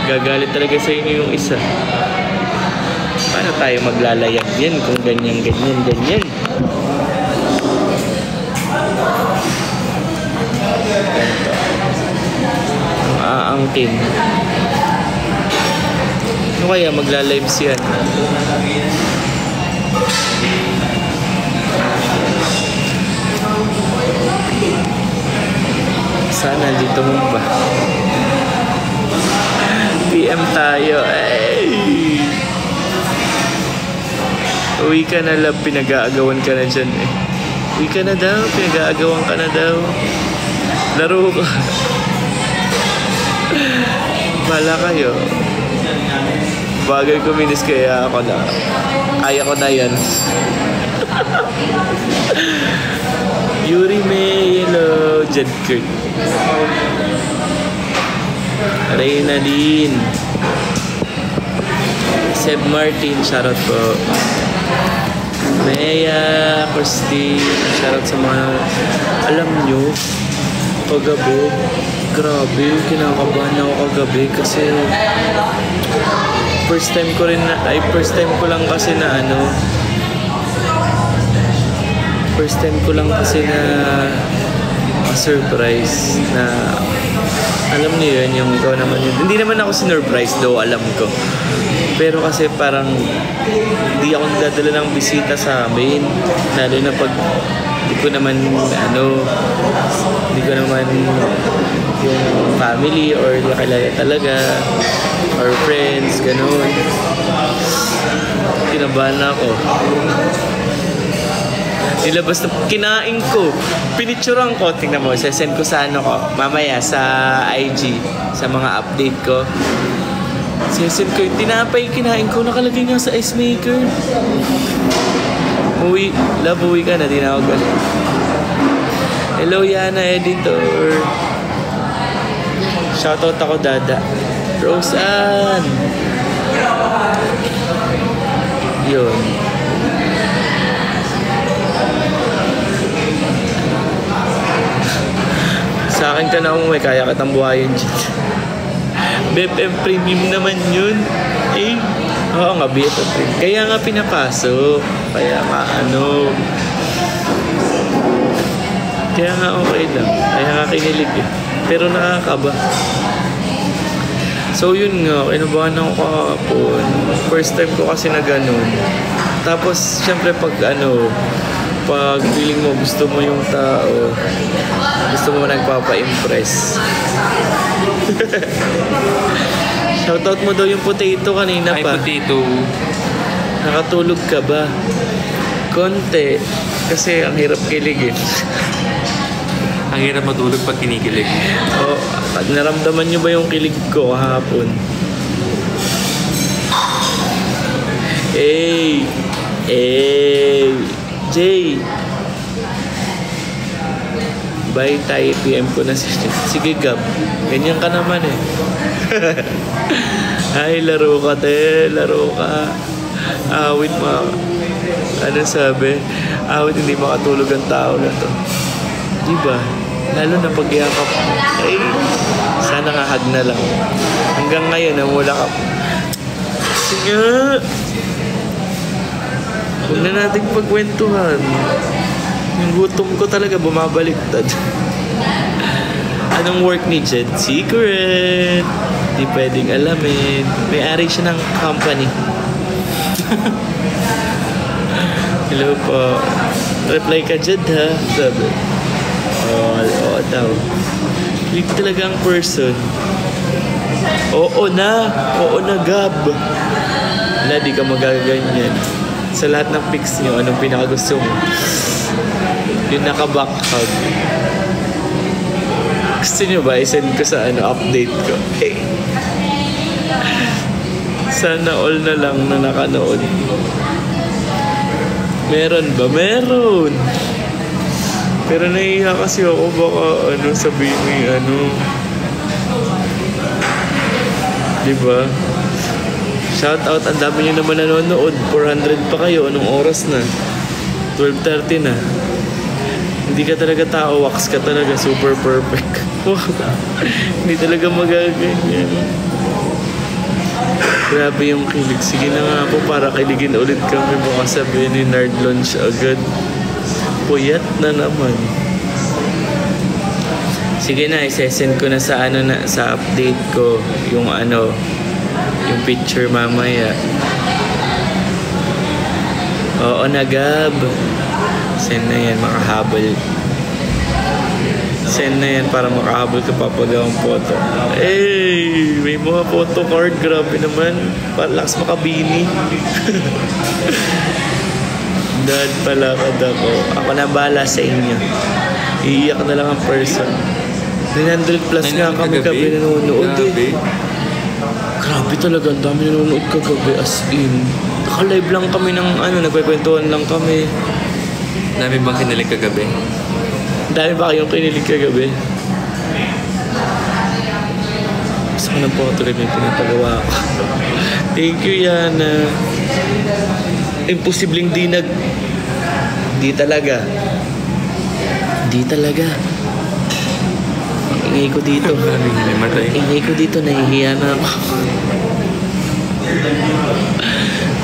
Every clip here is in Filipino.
Gagalit talaga sa inyo yung isa. Paano tayo maglalayag yan kung ganyan. Ganito. Ang aangkin. Ano kaya magla-live siya? Sana dito mo ba? PM tayo. Ay! Uwi ka na, love. Pinag-aagawan ka na dyan eh. Uwi ka na daw. Pinag-aagawan ka na daw. Laro ka. Bahala kayo. Bagay kuminis kaya ako na. Kaya ko na yan. Yuri May, hello. Jed Kurt. Reyna din. Seb Martin, shoutout po. Maya, Christine, shoutout sa mga alam nyo, kagabi, grabe, kinakabahan ako kagabi kasi first time ko lang kasi na surprise na alam niyo yun, yung ikaw naman yun. Hindi naman ako sinurprise though, alam ko. Pero kasi parang hindi ako nagdadala ng bisita sa amin. Lalo na pag hindi ko naman yung family or nakilala talaga or friends, ganun. Kinabahan ako. Nilabas na kinain ko. Pinicturean ko. Tingnan mo, sasend ko sa mamaya sa IG, sa mga update ko. Sasend ko yung tinapay kinain ko. Nakalagay nga sa ice maker. Uwi ka na. Di na ako galit. Hello, Yana, editor. Shoutout ako, Dada. Roseanne. Yun. Sa akin ka na umuwi, kaya kitang buhayin dyan. BFM Premium naman yun. Eh, oo nga, BFM Premium. Kaya nga pinapasok. Kaya nga Kaya nga okay lang. Kaya nga kinilig eh. Pero nakakaba. So yun nga, kinabahan ako kahapon. First time ko kasi na ganun. Tapos, syempre pag feeling mo gusto mo yung tao, gusto mo nagpapa-impress. Shoutout mo daw yung potato kanina pa. Ay, potato. Nakatulog ka ba? Konti. Kasi ang hirap kiligin. Ang hirap matulog pag kinikilig. Oh, naramdaman nyo ba yung kilig ko kahapon? Hey! Jay! Bye tayo, PM ko na sige Gab, ganyan ka naman eh. Ay, laro ka laro ka. Awit ano sabi? Awit hindi makatulog ang tao na to. Diba? Lalo na pag-iakap. Ay, sana nga hug na lang. Hanggang ngayon, wala ka. Sige. Huwag na natin pagkwentuhan. Yung gutom ko talaga bumabaliktad. Anong work ni Jed? Secret. Di pwedeng alamin. May-ari siya ng company. Hello po. Reply ka Jed ha? Sabi. Oo daw. Click talaga ang person. Oo na Gab. Wala, di ka magaganyan. Sa lahat ng pics nyo, anong pinakagusto mo? Yung naka-back hug. Gusto nyo ba? I-send ko sa update ko. Hey. Sana all na lang na nakanood. Meron ba? Meron! Pero nahihiya kasi ako baka sabihin mo diba? Shoutout, ang dami nyo naman nanonood. 400 pa kayo. Anong oras na? 12:30 na. Hindi ka talaga tao. Wax ka talaga. Super perfect. Hindi talaga magaganyan. Grabe yung kilig. Sige na nga po para kiligin ulit kami. Baka sabihin ni Nerd Launch agad. Puyat na naman. Sige na, isesend ko na sa sa update ko yung yung picture mamaya. Oo na, Gab. Send na yan, makahabol. Send na yan para makahabol ka papagawang photo. Hey, may mga photo card. Grabe naman. Lakas makabini. Dad pala kad ako. Ako na bahala sa inyo. Iiyak na lang ang person. 900 plus nga kami gabi nanonood eh. Grabe talaga. Ang dami nanonood kagabi as in. Naka-live lang kami ng nagkwekwentuhan lang kami. Dami bang kinilig kagabi? Dami ba kayong kinilig kagabi? Gusto ko ng photo rin yung pinapagawa ko. Thank you, Yana. Imposibleng di talaga. Di talaga. Ang ingay ko dito. Ingay ko dito, nahihiya na ako.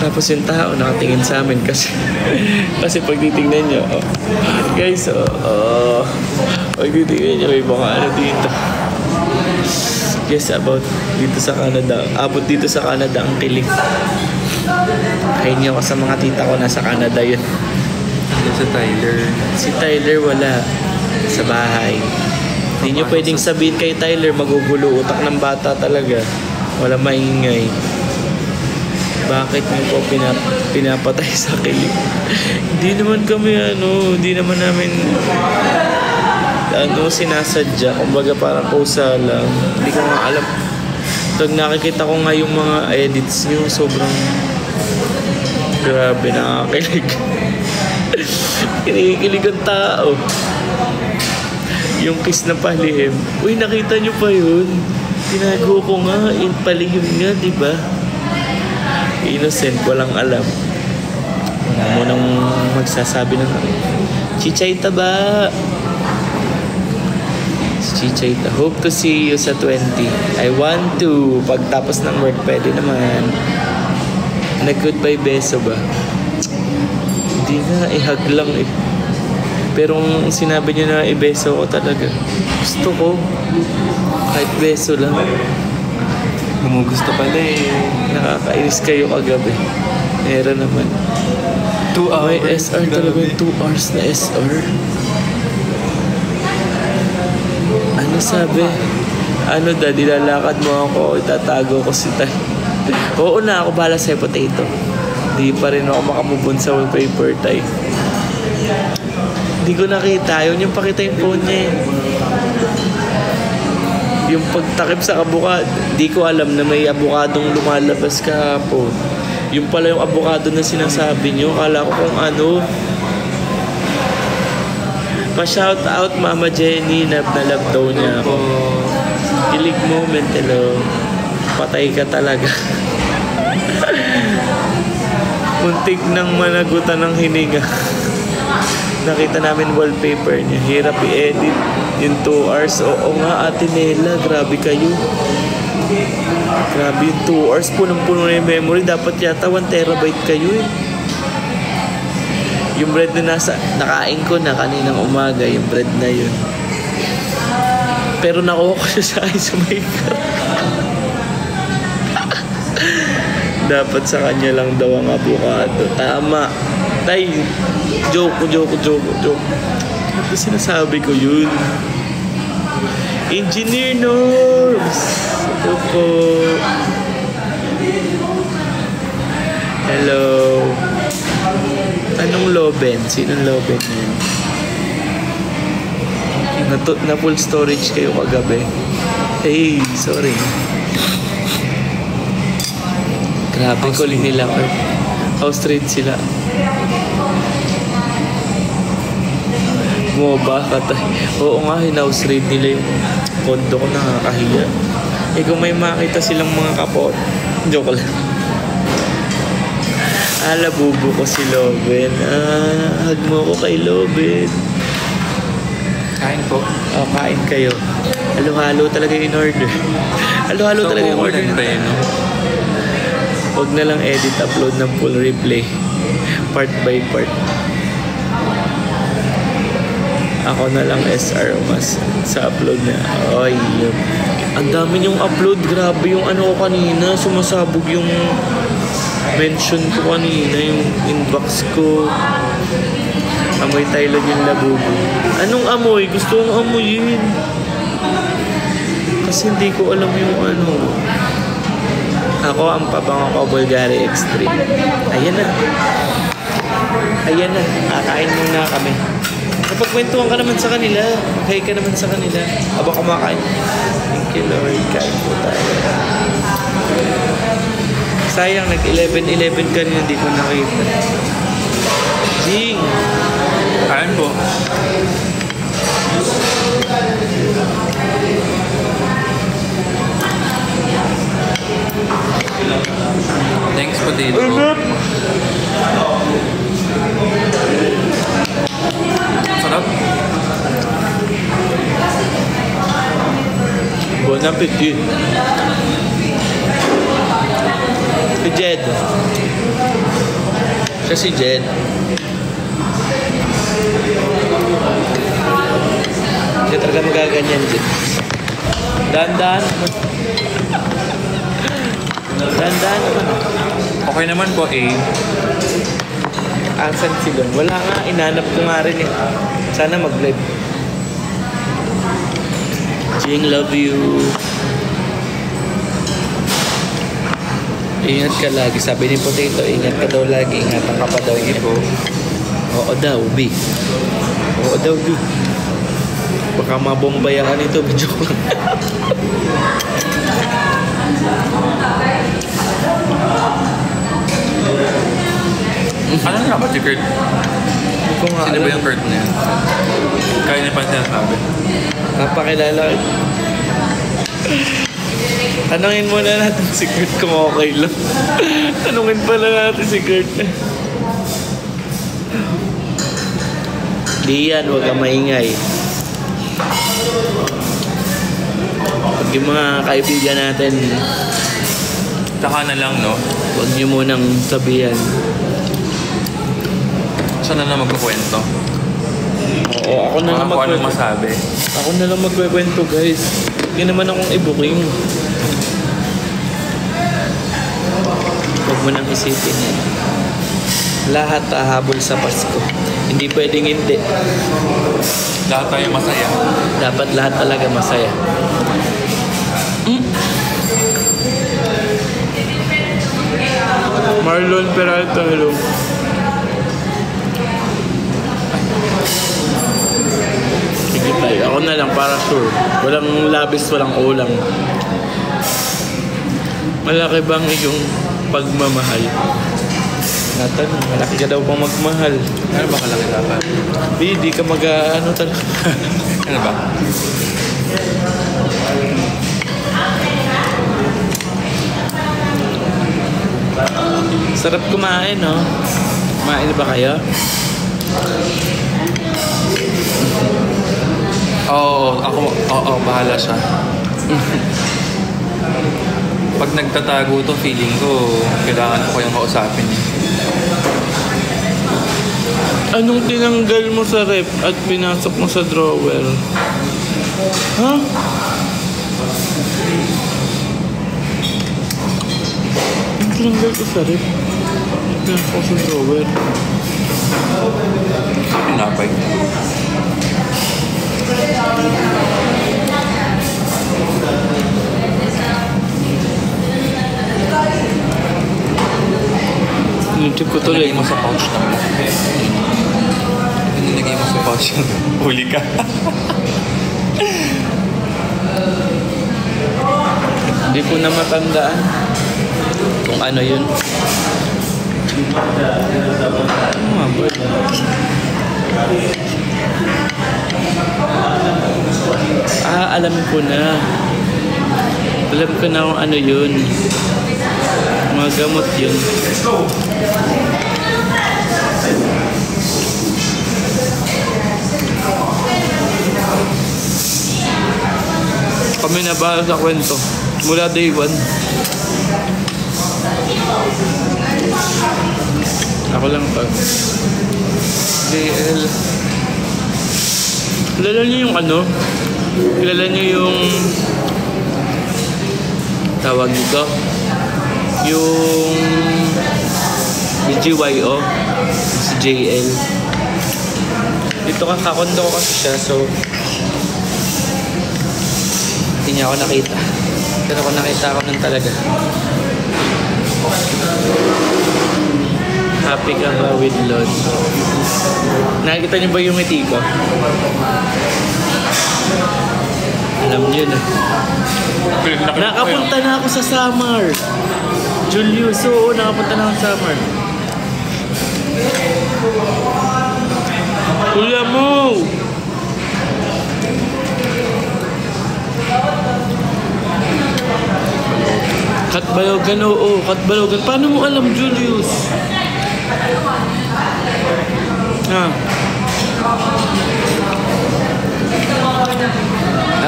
Tapos yung tao nakatingin sa amin kasi pag titingnan nyo, guys, pag titingnan nyo, may mga dito. Yes, abot dito sa Canada ang kilig. Kain nyo ako sa mga tita ko nasa Canada yun. Si Tyler. Si Tyler wala sa bahay. Hindi nyo pwedeng sabihin kay Tyler, magugulo utak ng bata talaga. Wala maingay. Bakit mo po pinapatay sa kilig? Hindi naman kami hindi naman namin sinasadya. Kumbaga parang kusa lang. Hindi ko nga alam. Pag nakikita ko nga yung mga edits nyo, sobrang grabe, nakakilig. Kinikilig ang tao. Yung kiss na palihim. Uy, nakita nyo pa yun? Tinago ko nga, palihim nga, diba? Innocent, walang alam. Wala mo nang magsasabi ng Chichayta ba? Chichayta. Hope to see you sa 20. I want to. Pagtapos ng work, pwede naman. Nag-goodbye beso ba? Hindi nga, hug lang eh. Pero sinabi niya na ibeso ko talaga. Gusto ko. Kahit beso lang. Gumugusto pala eh. Nakakainis kayo kagabi. Meron naman. 2 hours. May SR talaga yung 2 hours na SR. Ano sabi? Daddy, lalakad mo ako. Itatago ko si Tay. Oo na, ako bahala sa potato. Di pa rin ako makamubon sa wallpaper, Tay. Hindi ko nakita. Yun yung pakita yung phone niya eh. Yung pagtakip sa abukado, di ko alam na may abukadong lumalabas kahapon. Yung pala yung abukado na sinasabi nyo, akala ko kung pa-shout out Mama Jenny, na love daw niya ako. Kilig moment, hello. Patay ka talaga. Muntik nang managutan ng hininga. Nakita namin wallpaper niya. Hirap i-edit yung 2 hours. Oo nga, Ate Nela. Grabe kayo. Grabe yung 2 hours. Punong-puno na yung memory. Dapat yata 1 terabyte kayo eh. Yung bread na nakain ko na kaninang umaga. Yung bread na yun. Pero nakuha ko siya sa ice maker. Dapat sa kanya lang daw ang avocado. Tama. Tay, joke. Ito sinasabi ko yun. Engineer Norms. Ito po. Hello. Anong Loben? Sinong Loben yun? Na full storage kayo kagabi. Hey, sorry. Grabe, kuling nila. House trade sila. Moba, katay. Oo nga, house trade nila yung kondo ko, nakakahiya. Eh kung may makita silang mga kapot, joke lang. Bubo ko si Loben. Hug mo ko kay Loben. Kain po. Kain kayo. Halo-halo talaga yung order. Halo-halo talaga yung order. Huwag na lang edit, upload ng full replay. Part by part. Ako na lang SR mas sa upload na. Ay, ang dami niyong upload. Grabe yung ano ko kanina. Sumasabog yung mention ko kanina. Yung inbox ko. Amoy Thailand yung labubo. Anong amoy? Gusto kong amoyin. Kasi hindi ko alam yung ano. Ako ang pabango ko, Bulgari Extreme. Ayan na. Ayan na. Kakain muna kami. Napagkwentuhan ka naman sa kanila. Mag-hi ka naman sa kanila. Habang kumakain. Thank you, Lord. Kain po tayo. Sayang, nag-11-11 ka rin. Hindi ko nakita. Jing! Kain po. Thanks, potato. Sarap. Bon appetit. Si Jed. Siya si Jed. Hindi talaga magaganyan, Jed. Dahan-dahan. Dahan-dahan naman. Okay naman po, eh. Asan sila? Wala nga. Inanap ko nga rin eh. Sana mag-live. Jing, love you. Ingat ka lagi. Sabi ni Potato, ingat ka daw lagi. Ingatan ka pa daw. Sige po. Oo daw, B. Oo daw, B. Baka mabombayakan ito. Joke lang. Ano nga ba si Kurt? Hindi ko nga Sino alam. ba yung Kurt na yan? Kaya niya pa sinasabi. Napakilala. Tanungin muna natin si Kurt kung okay lang. Tanungin pala natin si Kurt. Diyan, huwag kang maingay. Pag yung mga kaibigan natin, Tsaka na lang, no? huwag niyo munang sabihan. Saan na lang magkukwento? Oo, ako na lang Kung anong magkwento. masabi. Ako na lang magkwento, guys. Hindi naman akong i-booking. Huwag mo nang isipin yan. Lahat hahabol sa Pasko. Hindi pwedeng hindi. Lahat tayo masaya. Dapat lahat talaga masaya. Marlon Peralta, hello. Sige tayo. Ako na lang para sure. Walang labis, walang ulam. Malaki bang iyong pagmamahal? Nathan, malaki ka daw pang magmahal. Ano ba kalaki dapat? Di ka mag-ano talaga. Ano ba? Sarap kumain, no? Kumain na ba kayo? Oo, bahala siya. Pag nagtatago to, feeling ko, kailangan ko kayong kausapin. Anong tinanggal mo sa rep at pinasok mo sa drawer? Ha? Anong tinanggal ko sa rep? Pinasok ko sa drawer. Pinapay. YouTube ko tuloy. Nilagay mo sa pouch na. Nilagay mo sa pouch na. Huli ka. Hindi ko na matandaan kung ano yun. Alam ko na. Alam ko na kung ano yun. Mga gamot yun. Kami na bahala sa kwento. Mula day 1. Ako lang pa. DL. Kilala niyo yung ano? Kilala niyo yung tawag nito? Yung BGYO, si JL. Dito kakondo ko kasi siya, so hindi niya ako nakita. Pero kung nakita ako nun talaga. Happy ka ba with Lord? Nakikita niyo ba yung ngiti ko? Alam niyo na. Nakapunta na ako sa summer. Julius, oo, nakapunta na ako sa summer. Kuya mo! Katbalogan, oo, Katbalogan. Paano mo alam, Julius? Ha?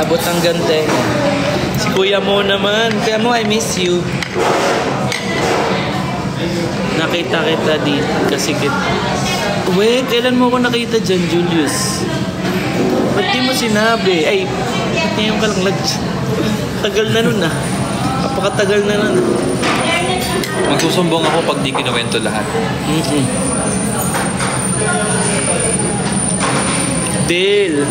Abot ang gante. Si kuya mo naman. Kuya mo, I miss you. Nakita kita dito kasi wait, kailan mo ako nakita dyan, Julius? Ba't di mo sinabi? Ay, ba't ngayon ka lang tagal na nun ah. Napakatagal na nun. Magsusumbong ako pag di kinuwento lahat. Dale.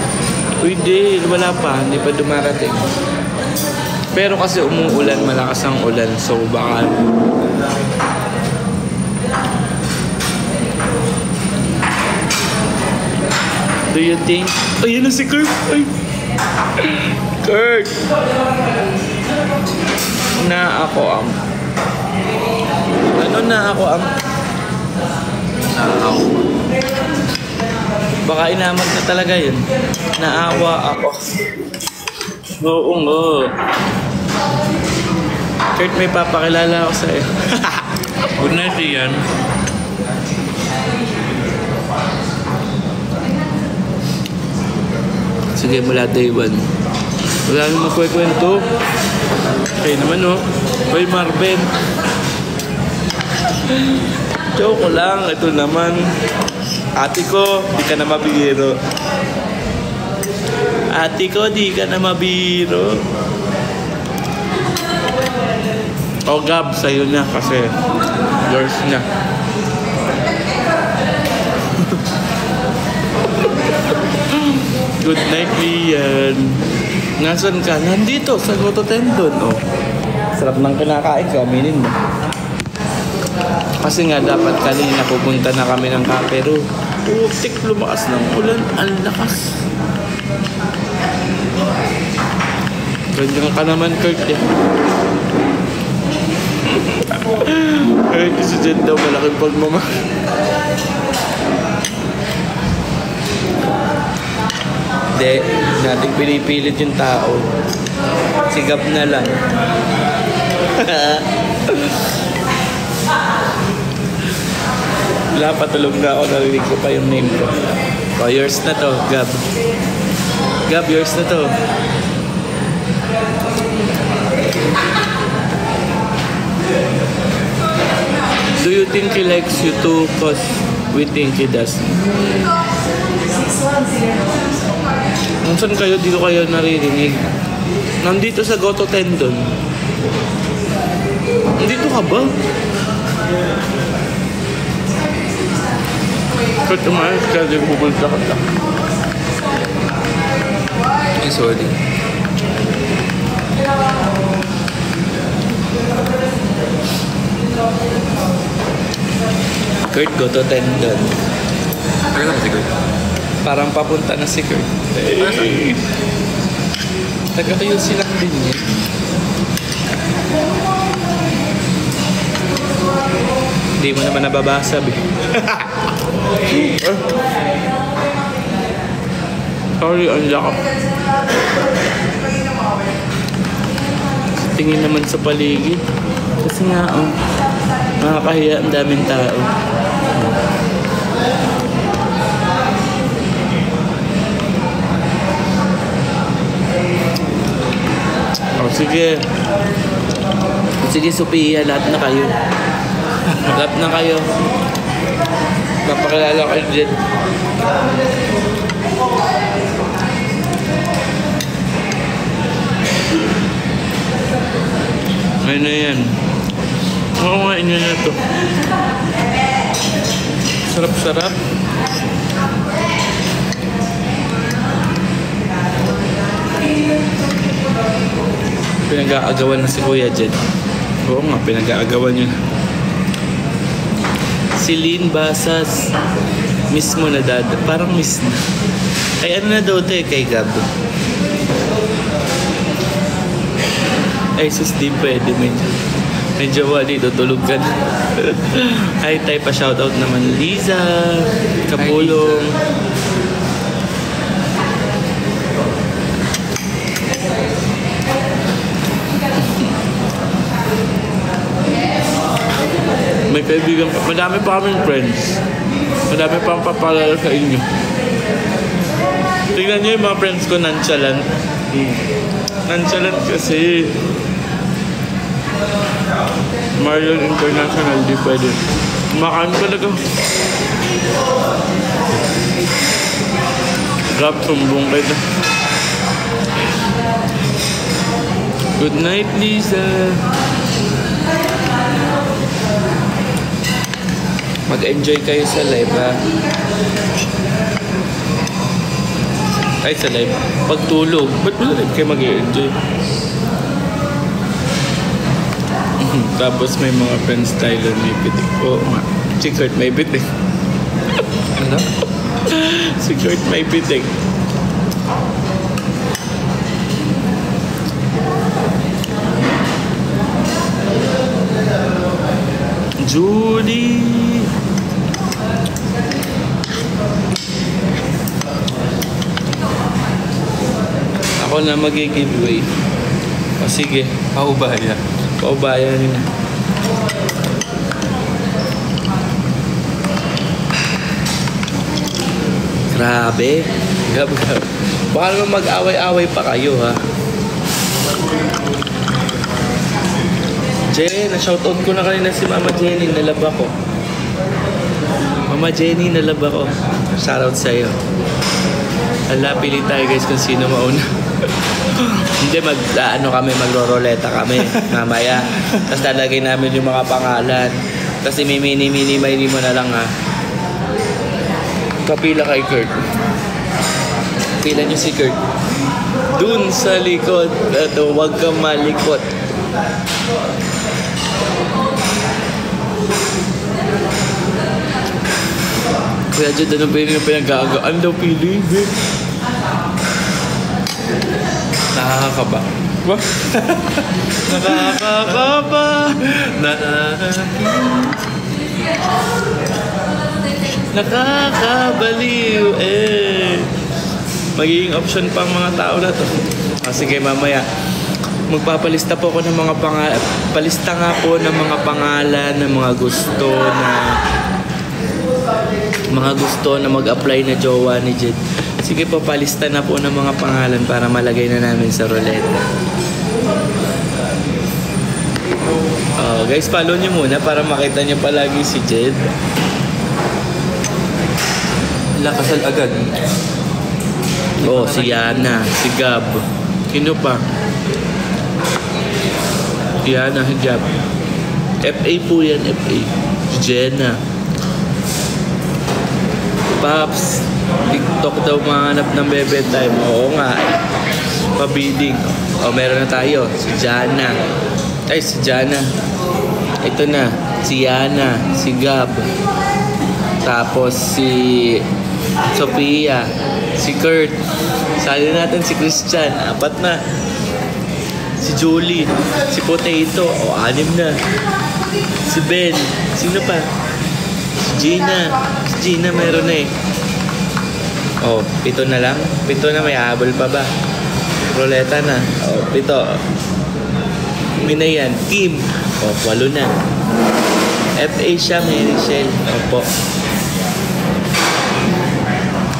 Uy, Dale. Wala pa. Hindi pa dumarating. Pero kasi umuulan. Malakas ang ulan. So, baka... Do you think... Ay, yun na si Kurt. Ay. Kurt. Na ako ang... Ano na ako ang... Naawa. Baka inamag na talaga yun. Naawa ako. Oo nga. Kurt, may papakilala ako sa'yo. Good night, Ian. Sige, mula day one. Wala nang magkwekwento. Okay naman, no? Hoy, Marvin. Joke lang. Ito naman. Ate ko, di ka na mabiro. Ate ko, di ka na mabiro. O, Gab, sa'yo na kasi yours na. Good night, Ian. Nasaan ka? Nandito, sa Goto Tendon. Oh. Sarap ng kinakain ko, aminin mo. Kasi nga, dapat kanina pupunta na kami ng Kapero. Putik, lumakas ng ulan. Ang lakas. Ganyan ka naman, Kurt, eh. Ay, kasi dyan daw malaking pagmamahal. Hindi, nating pinipilit yung tao. Sigap na lang. Wala, patulog na ako. Narinig ko pa yung name ko. Oh, yours na to, Gab. Gab, yours na to. Do you think he likes you too? Cause we think he does. Saan kayo? Dito kayo naririnig. Nandito sa Goto Tendon. Nandito ka ba? Kurt, umayos ka. Di pupunta ka lang. Ay, sorry. Kurt, Goto Tendon. Tagal na ba si Kurt? Parang papunta na si Kurt. Hey. Taga-kayo silang din eh. Hindi mo naman nababasa, be. Sorry, ang lakap. Tingin naman sa paligid. Kasi nga, oh, nakakahiya ang daming tao. Oh, sige. Sige, Sophia, lahat na kayo. Lap na kayo. Papakilala ko kayo dyan. Ano na yan? Oo nga, inyo na to. Sarap-sarap. Pinag-aagawan na si Kuya Jed. Oo nga, pinag-aagawan yun. Si Lynn Basas. Miss mo na dad. Parang miss na. Ay ano na daw ito eh, kay Gab. Ay sus, di pwede. Medyo wali, tutulog ka na. Ay, tayo pa shoutout naman. Liza, Kapulong. May kaibigan pa. Madami pa kaming friends. Madami pa ang papalala sa inyo. Tingnan nyo yung mga friends ko nonchalant. Nonchalant kasi. Marion International, di pwede. Kumakain talaga. Grab, sumbong kayo. Good night, Lisa. Mag-enjoy kayo sa live, ha? Ay, sa live. Pagtulog. Ba't mo live kayo mag-enjoy? Tapos may mga friends Tyler may pitik. Oo nga. Si Kurt may pitik. Ano? Si Kurt may pitik. Judy! Ako na mag-giveaway. O sige. Paubaya. Paubayan nyo. Grabe. Gab. Baka naman mag-away-away pa kayo, ha? Jen, na-shoutout ko na kanina si Mama Jenny. Nalaba ko. Mama Jenny, nalaba ko. Shoutout sa'yo. Hala, pili tayo guys kung sino mauna. Hindi, magro-roleta kami mamaya. Tapos lalagay namin yung mga pangalan. Tapos mini mo na lang, ha. Kapila kay Kurt. Pila nyo si Kurt. Dun sa likod. Ito, huwag kang malikot. Kuya Jud, ano ba yung pinag-aagaw? Ano daw pili, babe? Nakakaba. Ba? Nakakakaba. Nakakabaliw. Magiging option pang mga tao na to. Sige, mamaya. Magpapalista po ako ng mga palista nga po ng mga pangalan ng mga gusto na mag-apply na jowa ni Jed. Sige po, palista na po ng mga pangalan para malagay na namin sa ruleta. Guys, follow nyo muna para makita nyo palagi si Jed. Lakasal agad. Si Yana, si Gab. Sino pa? Yana, si Gab. FA po yan, FA. Si Jenna. Paps, TikTok daw mahanap ng bebe time. Oo nga. Pabidding. Meron na tayo. Si Jana. Si Jana. Ito na. Si Yana. Si Gab. Tapos si Sophia. Si Kurt. Sali natin si Christian. 4 na. Si Julie. Si Potato. 6 na. Si Ben. Sino pa? Si Gina meron na 7 na lang. 7 na, may habol pa ba? Roleta na. 7. Minayan. Kim. 8 na. FA siya, may Michelle. Opo.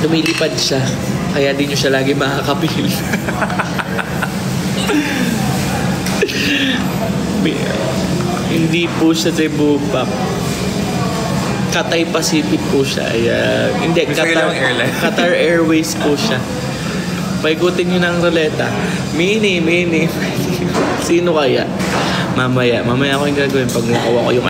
Lumilipad siya. Kaya di nyo siya lagi makakapil. Hindi po siya Cebu Pac. Cathay Pacific po siya. Ayan. Hindi, Gusto kailangan airline. Qatar Airways po siya. Paikutin nyo ng ruleta. Mini. Sino kaya? Mamaya ako yung gagawin pag nakuha ko yung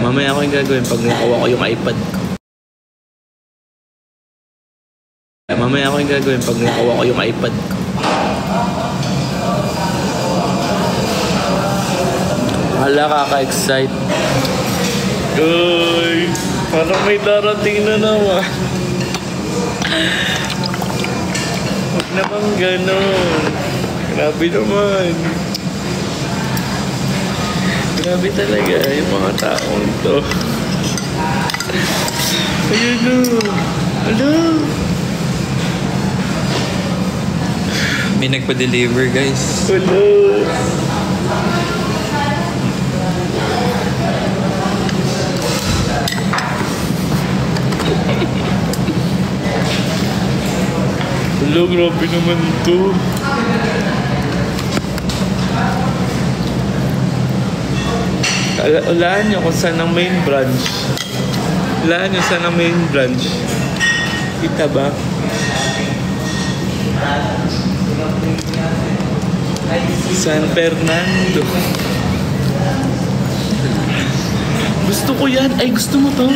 mamaya ako yung gagawin pag nakuha ko yung iPad ko. Mamaya ako yung gagawin pag nakuha ko yung iPad ko. Hala, kaka-excite. Uy, parang may darating na naman. Huwag naman ganon. Grabe naman. Grabe talaga yung mga taong to. Ayun o. Hello. May nagpa-deliver, guys. Hello. Hello, grabe naman to. Ulaan nyo kung saan ang main branch. Ulaan nyo saan ang main branch. Kita ba? San Fernando. Gusto ko yan. Ay, gusto mo to?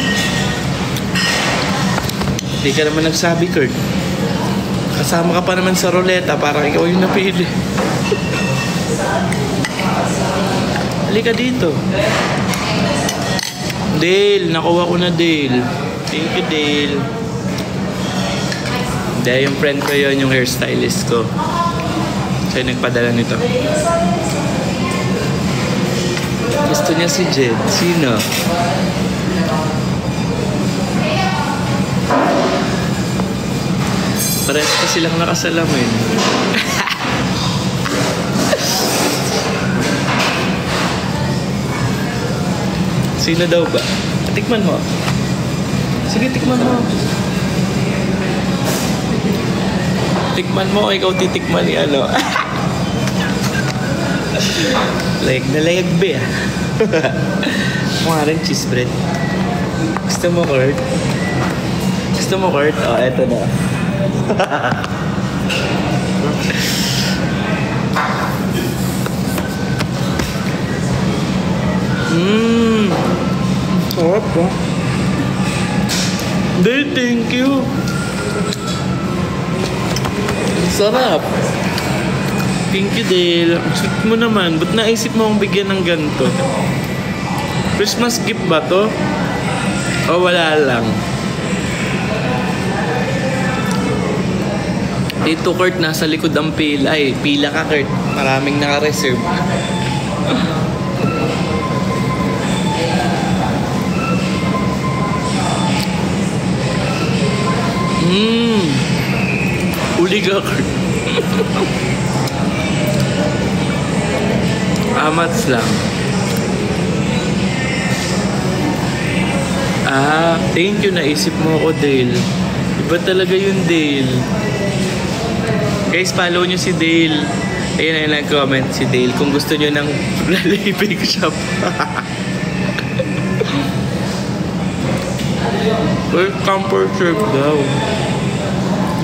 Hindi ka naman nagsabi, Kurt. Kasama ka pa naman sa ruleta. Parang ikaw yung napili. Halika dito. Dale, nakuha ko na Dale. Thank you, Dale. Dahil yung friend ko yun, yung hairstylist ko. So, yung nagpadala nito. Gusto niya si Jed. Sino? Parehas pa silang nakasalamin. Sino daw ba? Tikman mo. Sige, tikman mo. Tikman mo, ikaw titikman ni ano. Layag na layag ba? Mukha rin cheese bread. Gusto mo, Kurt? Gusto mo, Kurt? Oh, eto na. Sarap ba? Hindi, thank you. Sarap. Thank you, Dale. Sweet mo naman. Ba't naisip mo akong bigyan ng ganito? Christmas gift ba to? O wala lang? Dito, Kurt, nasa likod ang pila. Ay, pila ka, Kurt. Maraming naka-reserve. Uli ka, Kurt. Amats lang. Thank you. Naisip mo ako, Dale. Iba talaga yung Dale. Guys, follow nyo si Dale. Ayun na nag-comment si Dale. Kung gusto nyo ng big shop. Well, comfort serve daw.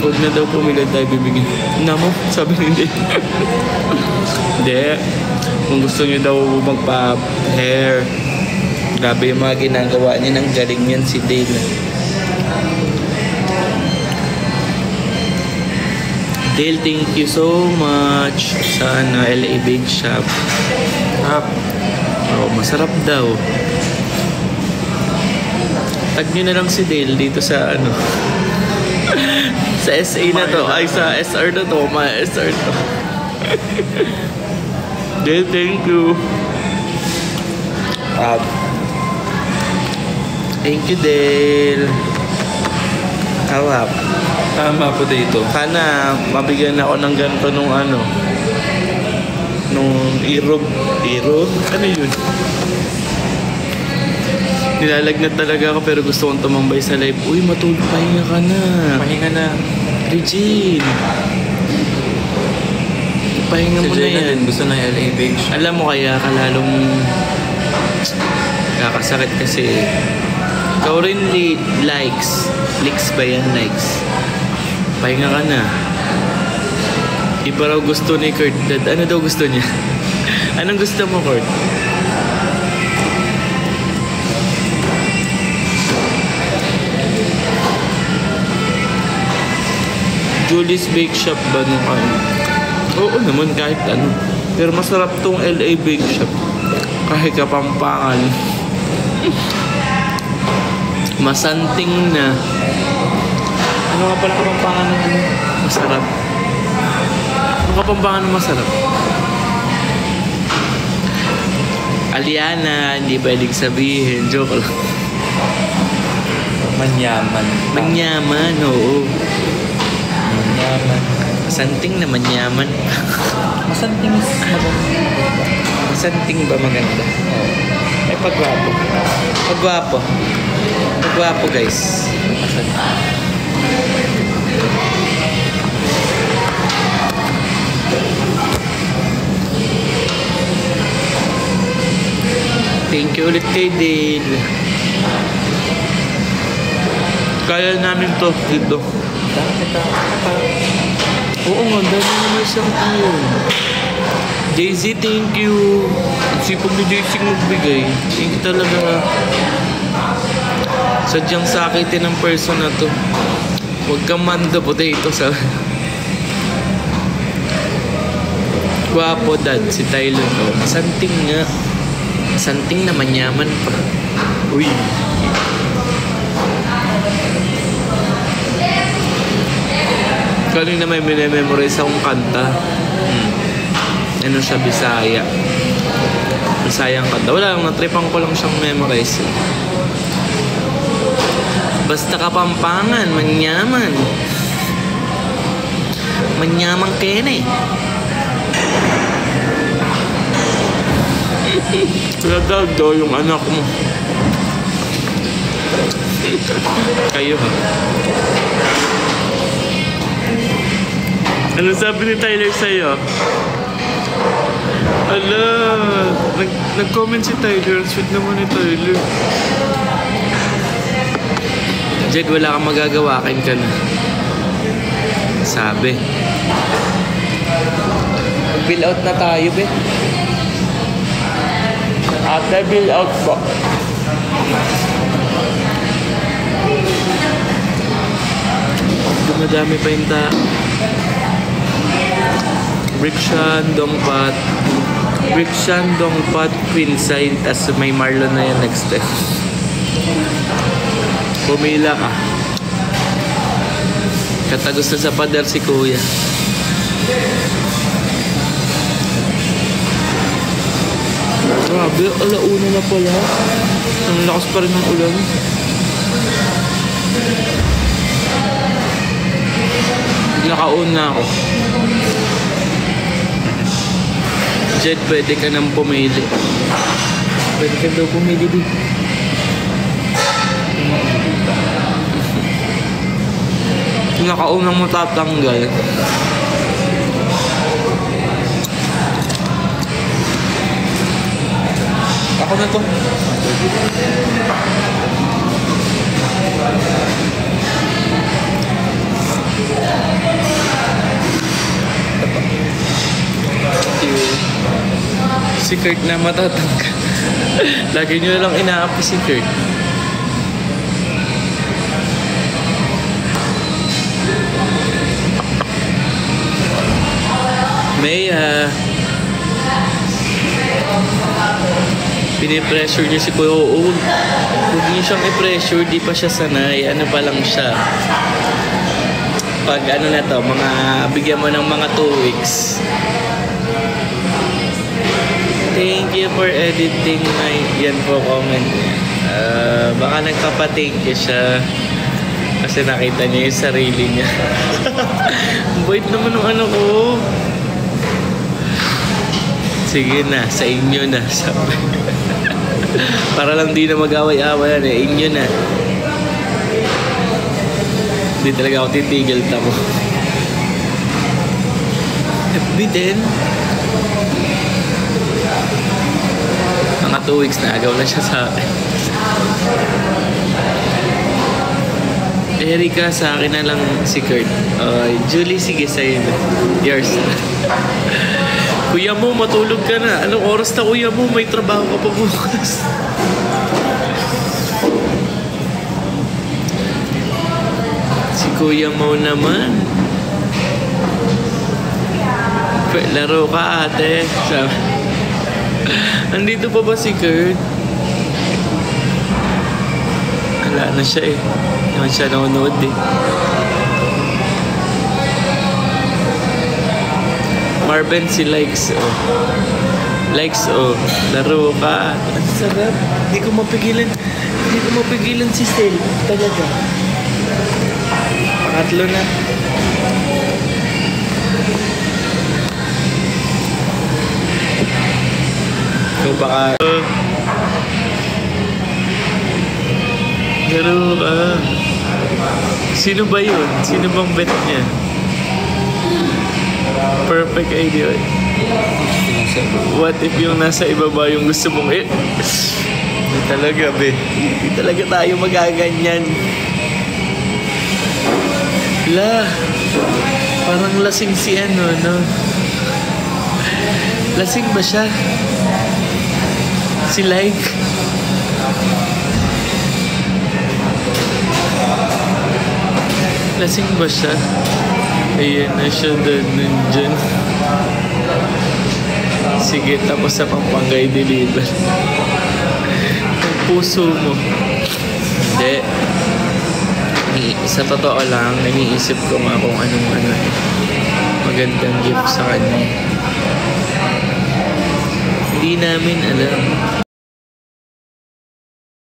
Huwag na daw pumila tayo bibigyan. Namo, sabi ni Dale. Hindi. Kung gusto nyo daw magpa-hair. Grabe yung mga ginagawa niya. Nang galing yan si Dale. Dale, thank you so much sa LA Bake Shop. Masarap daw. Tag nyo na lang si Dale dito sa sa SA na to. Ay, sa SR na to. SR to. Dale, thank you. Thank you, Del. Harap. Tama po dito. Sana mabigyan ako ng ganito nung nung Irog. Ano yun? Nilalagnat talaga ako pero gusto kong tumambay sa live. Uy, matulog, pahinga ka na. Pahinga na. Regine. Pahinga mo Si na Jenna yan. din gusto na LA Beach. Alam mo kaya kalalong kakasakit kasi ikaw rin likes ba yan? Likes. Pahinga ka na. Iba raw gusto ni Kurt. Ano daw gusto niya? Anong gusto mo, Kurt? Julie's Bake Shop ba nung ano? Oo naman, kahit ano. Pero masarap tong LA Bake Shop. Kahit Kapampangan. Masanting na. Ano nga pala Kapampangan ng ano? Masarap. Ano Kapampangan ng masarap? Aliana, hindi pwedeng sabihin. Joke lang. Manyaman. Manyaman, oo. Manyaman. Masanting na manyaman. Masanting is maganda. Masanting ba maganda? Oo. Ay, pagwapo. Pagwapo. Pagwapo, guys. Masanting. Thank you ulit kay Dale. Kaya namin to dito. Oo nga, dami naman siyang tayo. Jay-Z, thank you. Sipag ni Jay-Z magbigay. Thank you talaga. Sadyang sakitin ng person na to. Huwag kang manda potato sa... Gwapo, dad. Si Tyler. Oh, santing nga. Santing na manyaman pa. Uy. Kanina may minememorize akong kanta. Ano siya, Bisaya. Bisayang kanta. Wala lang, natripan ko lang siyang memorize. Basta Kapampangan, manyaman. Manyamang kene. Kaya daw yung anak mo. Kayo ha. Ano sabi ni Tyler sa'yo? Ala, nag-comment si Tyler. Sweet naman ni Tyler. Jed, wala kang magagawa. Kain ka na. Sabi. Bill out na tayo, be. Ate, bill out po. Dumadami pa yung Rickshaw, Dongpat. Rickshaw, Dongpat, Queenside. Tas may Marlon na yan next time. Pumila ka. Katagos na sa pader si Kuya. Grabe, alauna na pala. Ang lakas pa rin ng ulan. Nakaon na ako. Jed, pwede ka nang pumili. Pwede ka daw pumili din. Nakaunang matatanggal. Ako na to. Si Kurt na matatanggal. Lagi nyo lang inaapi si Kurt. Maya. Pinipressure niya si Kuya. Oo, huwag niyo siyang i-pressure. Di pa siya sanay. Ano pa lang siya. Pag ano na to, bigyan mo ng mga 2 weeks. Thank you for editing my... Yan po, comment niya. Baka nagpapating siya kasi nakita niya yung sarili niya. Ang bait naman ng ano ko. Sige na, sa inyo na. Sabi. Para lang di na mag-away-awayan eh. Inyo na. Hindi talaga ako titigil, tamo. FB din. Mga 2 weeks na agaw na siya sa akin. Erika, sa akin na lang si Kurt. Julie, sige sa'yo na. Yours na. Kuya mo, matulog ka na. Anong oras na kuya mo? May trabaho ka pa bukas. Si kuya mo naman. Laro ka ate. Sabi. Andito pa ba si Kurt? Wala na siya eh. Naman siya nanonood eh. Marvin si Likes oh. Likes oh. Laro ka. Ang sarap. Hindi ko mapigilan si Sel. Talaga. Pangatlo na. So baka laro ka. Sino ba yun? Sino bang bet niya? Perfect idea. What if yung nasa ibaba yung gusto mong Hindi talaga, be. Hindi talaga tayo magaganyan. Parang lasing si ano, no? Lasing ba siya? Si Like? Lasing ba siya? Ayan na siya doon nandyan. Sige, tapos sa Pampangay deliver. Ang puso mo. Hindi. Sa totoo lang, iniisip ko nga kung anong magandang gift sa kanya. Hindi namin alam.